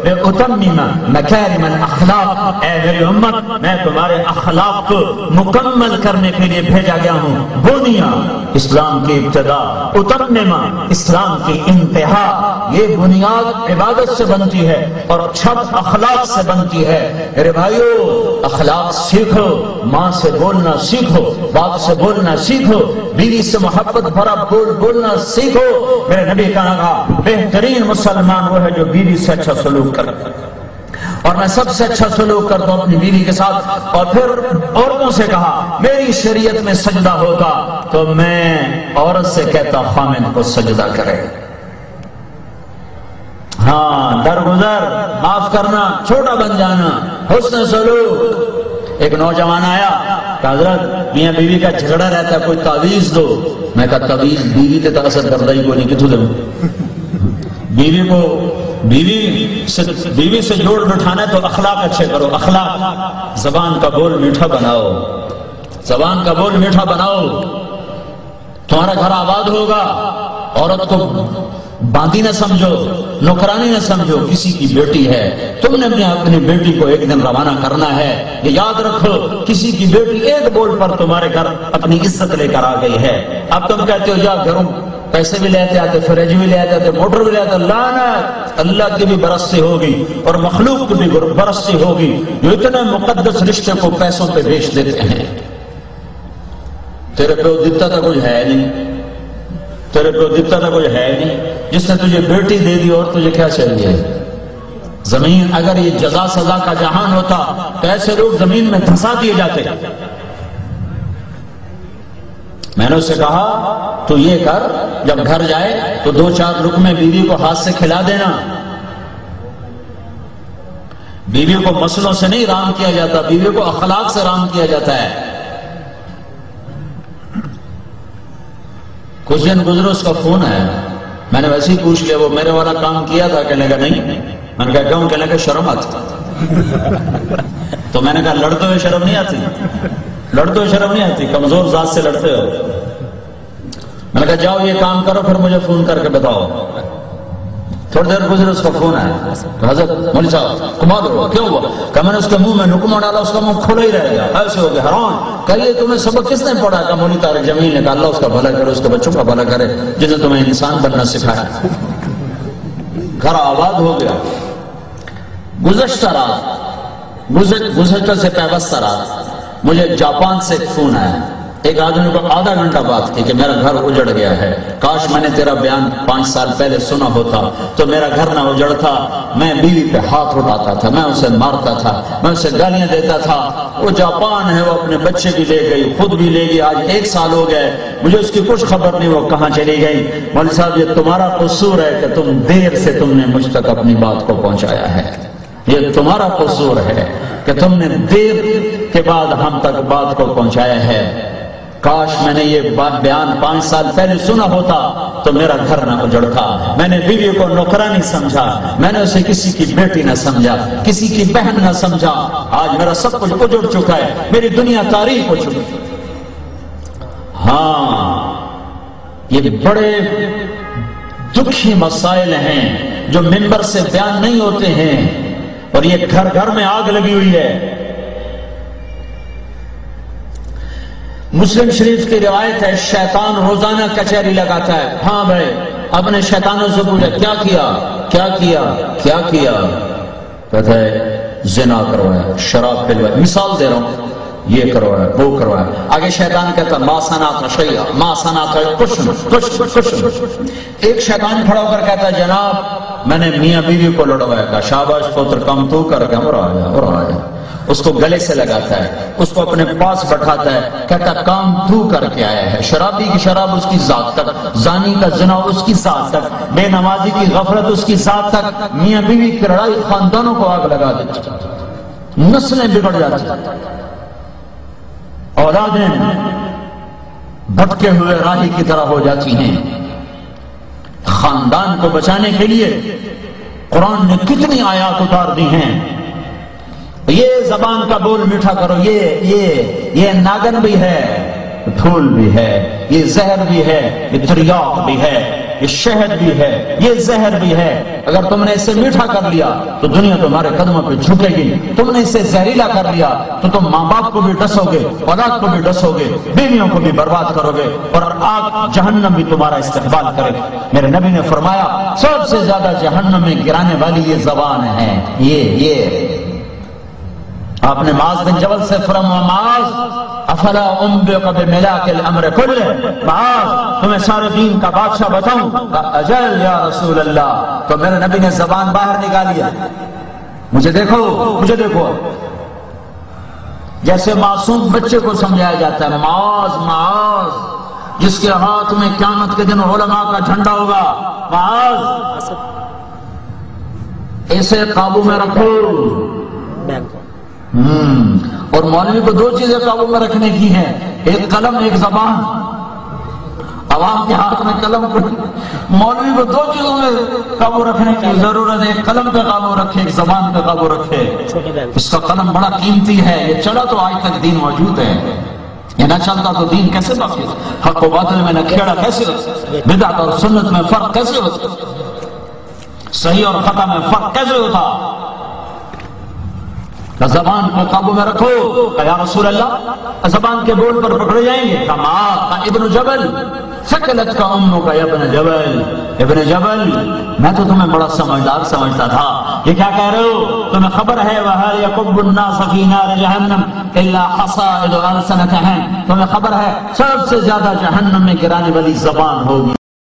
لِأُتَمِّمَ مَكَارِمَ الْأَخْلَاق، اے میری امت میں تمہارے اخلاق کو مکمل کرنے کے لیے بھیجا گیا ہوں۔ بنیاد اسلام کی ابتدا، اتممہ اسلام کی انتہا، یہ بنیاد عبادت سے بنتی ہے اور چھت اخلاق سے بنتی ہے۔ میرے بھائیو اخلاق سیکھو، ماں سے بولنا سیکھو، باپ سے بولنا سیکھو، بیوی سے محبت بھرا بولنا سیکھو۔ میرے نبی کا کہا بہترین مسلمان وہ ہے جو بیوی سے اچھا سلوک کرے، اور میں سب سے اچھا سلوک کرتا ہوں اپنی بیوی کے ساتھ۔ اور پھر عورتوں سے کہا میری شریعت میں سجدہ ہوگا تو میں عورت سے کہتا خامن کو سجدہ کرے۔ ہاں درگزر، معاف کرنا، چھوٹا بن جانا، حسن سلوک۔ ایک نوجوان آیا کہ حضرت میاں بیوی کا جھگڑا رہتا ہے، کوئی تعویذ دو۔ میں کہا تعویذ بیوی تے تاثر کردہ ہی کو نہیں، کتوں دوں؟ بیوی سے جوڑ بٹھانا ہے تو اخلاق اچھے کرو، اخلاق، زبان کا بول میٹھا بناؤ، زبان کا بول میٹھا بناؤ، تمہارا گھر آباد ہوگا۔ عورت کو باندھی نہ سمجھو، نوکرانی نہ سمجھو، کسی کی بیٹی ہے، تم نے اپنی بیٹی کو ایک دن روانہ کرنا ہے۔ یہ یاد رکھو کسی کی بیٹی ایک بول پر تمہارے گھر اپنی عزت لے کر آ گئی ہے۔ اب تم کہتے ہو جا گھروں پیسے بھی لیتے آتے، فریج بھی لیتے آتے، موٹر بھی لیتے، لعنت اللہ کی بھی برستی ہوگی اور مخلوق کی بھی برستی ہوگی جو اتنے مقدس رشتے کو پیسوں پہ بیچ دیتے ہیں۔ تیرے پہ دیتا تھا کچھ ہے نہیں، تیرے پہ دیتا تھا کچھ ہے نہیں، جس نے تجھے بیٹی دے دی اور تجھے کیا چاہیے؟ زمین۔ اگر یہ جزا سزا کا جہان ہوتا تو ایسے لوگ زمین میں دھسا دیے جاتے۔ میں نے اس سے کہا تو یہ کر، جب گھر جائے تو 2-4 لقمے بیوی کو ہاتھ سے کھلا دینا۔ بیوی کو مسلوں سے نہیں رام کیا جاتا، بیوی کو اخلاق سے رام کیا جاتا ہے۔ کچھ دن گزرے اس کا فون آیا، میں نے ویسے ہی پوچھ لیا وہ میرے والا کام کیا تھا؟ کہنے لگا نہیں۔ میں نے کہا کیوں؟ کہنے لگا شرم آتی۔ تو میں نے کہا لڑتے ہوئے شرم نہیں آتی؟ لڑتے ہوئے شرم نہیں آتی؟ کمزور ذات سے لڑتے ہو۔ میں نے کہا جاؤ یہ کام کرو پھر مجھے فون کر کے بتاؤ۔ تھوڑی دیر گزرے اس کا فون آیا، حضرت مولوی صاحب کما دو، کیوں ہوا؟ کہ میں نے اس کے منہ میں نکمہ ڈالا، اس کا منہ کھلا ہی رہ گیا، ایسے ہو گیا حیران۔ کہیے تمہیں سبق کس نے پڑھا؟ کہ مولوی طارق جمیل نے کہا اللہ اس کا بھلا کرے، اس کے بچوں کا بھلا کرے جس نے تمہیں انسان بننا سکھایا۔ گھر آباد ہو گیا۔ گزشتہ رات، گزشتہ سے پیوستہ رات مجھے جاپان سے ایک فون آیا، ایک آدمی کو آدھا گھنٹہ بات کی کہ میرا گھر اجڑ گیا ہے، کاش میں نے تیرا بیان 5 سال پہلے سنا ہوتا تو میرا گھر نہ اجڑتا۔ میں بیوی پہ ہاتھ اٹھاتا تھا، میں اسے مارتا تھا، میں اسے گالیاں دیتا تھا۔ وہ جاپان ہے، وہ اپنے بچے بھی لے گئی، خود بھی لے گئی، آج 1 سال ہو گئے، مجھے اس کی کچھ خبر نہیں وہ کہاں چلی گئی۔ مولوی صاحب یہ تمہارا قصور ہے کہ تم دیر سے تم نے مجھ تک اپنی بات کو پہنچایا ہے، یہ تمہارا قصور ہے کہ تم نے دیر کے بعد ہم تک بات کو پہنچایا ہے۔ کاش میں نے یہ بات بیان 5 سال پہلے سنا ہوتا تو میرا گھر نہ اجڑتا۔ میں نے بیوی کو نوکرانی سمجھا، میں نے اسے کسی کی بیٹی نہ سمجھا، کسی کی بہن نہ سمجھا۔ آج میرا سب کچھ اجڑ چکا ہے، میری دنیا تاریخ ہو چکی۔ ہاں یہ بڑے دکھی مسائل ہیں جو منبر سے بیان نہیں ہوتے ہیں، اور یہ گھر گھر میں آگ لگی ہوئی ہے۔ مسلم شریف کی روایت ہے شیطان روزانہ کچہری لگاتا ہے۔ ہاں بھائی اپنے شیطانوں سے پوچھا کیا کیا کیا کیا کیا کیا؟ کہتا ہے زنا کروایا، شراب پلوایا، مثال دے رہا ہوں، یہ کروایا وہ کروایا۔ آگے شیطان کہتا ما صنعت شیئا ما صنعت کشن۔ ایک شیطان کھڑا ہو کر کہتا ہے جناب میں نے میاں بیوی کو لڑوایا، کہا شاباش پتر کم تو کر کے اور آ جا۔ اس کو گلے سے لگاتا ہے، اس کو اپنے پاس بٹھاتا ہے، کہتا کام تو کر کے آیا ہے۔ شرابی کی شراب اس کی ذات تک، زانی کا زنا اس کی ذات تک، بے نمازی کی غفلت اس کی ذات تک، میاں بیوی کی لڑائی خاندانوں کو آگ لگا دیتی، نسلیں بگڑ جاتی، اولادیں بھٹکے ہوئے راہی کی طرح ہو جاتی ہیں۔ خاندان کو بچانے کے لیے قرآن نے کتنی آیات اتار دی ہیں۔ یہ زبان کا بول میٹھا کرو، یہ ناگن بھی ہے، پھول بھی ہے، یہ زہر بھی ہے، یہ تریاق بھی ہے، یہ شہد بھی ہے، یہ زہر بھی ہے، اگر تم نے اسے میٹھا کر لیا تو دنیا تمہارے قدموں پہ جھکے گی، تم نے اسے زہریلا کر لیا تو تم ماں باپ کو بھی ڈسو گے، اولاد کو بھی ڈسو گے، بیویوں کو بھی برباد کرو گے، اور آگ جہنم بھی تمہارا استقبال کرے گا۔ میرے نبی نے فرمایا سب سے زیادہ جہنم میں گرانے والی یہ زبان ہے، یہ آپ نے معاذ بن جبل سے فرمایا معاذ افلا انبئک بملاک الامر کلہ، معاذ تمہیں سارے دین کا بادشاہ بتاؤں؟ اجل یا رسول اللہ۔ تو میرے نبی نے زبان باہر نکالی، مجھے دیکھو جیسے معصوم بچے کو سمجھایا جاتا ہے، معاذ معاذ، جس کے ہاتھ میں قیامت کے دن علماء کا جھنڈا ہوگا، معاذ اسے قابو میں رکھو۔ اور مولوی کو دو چیزیں قابو میں رکھنے کی ہیں، ایک قلم ایک زبان۔ عوام کے ہاتھ میں قلم کو، مولوی کو دو چیزوں میں قابو رکھنے کی ضرورت ہے، ایک قلم پہ قابو رکھے، ایک زبان پہ قابو رکھے۔ اس کا قلم بڑا قیمتی ہے، یہ چلا تو آج تک دین موجود ہے، یہ نہ چلتا تو دین کیسے باقی؟ حق و باطل میں نہ کھیڑا کیسے ہوتا؟ بدعت اور سنت میں فرق کیسے ہوتا؟ صحیح اور خطا میں فرق کیسے ہوتا؟ زبان کو قابو میں رکھو۔ یا رسول اللہ زبان کے بول پر پکڑے جائیں گے، کما ابن جبل ثقلت کا امو کا ابن جبل، ابن جبل میں تو تمہیں بڑا سمجھدار سمجھتا تھا، یہ کیا کہہ رہے ہو؟ تمہیں خبر ہے وَهَلْ يَكُبُّ النَّاسَ فِي نَارِ جَهَنَّمْ إِلَّا حَصَائِدُ أَلْسِنَتِهِمْ، تمہیں خبر ہے سب سے زیادہ جہنم میں گرانے والی زبان ہوگی۔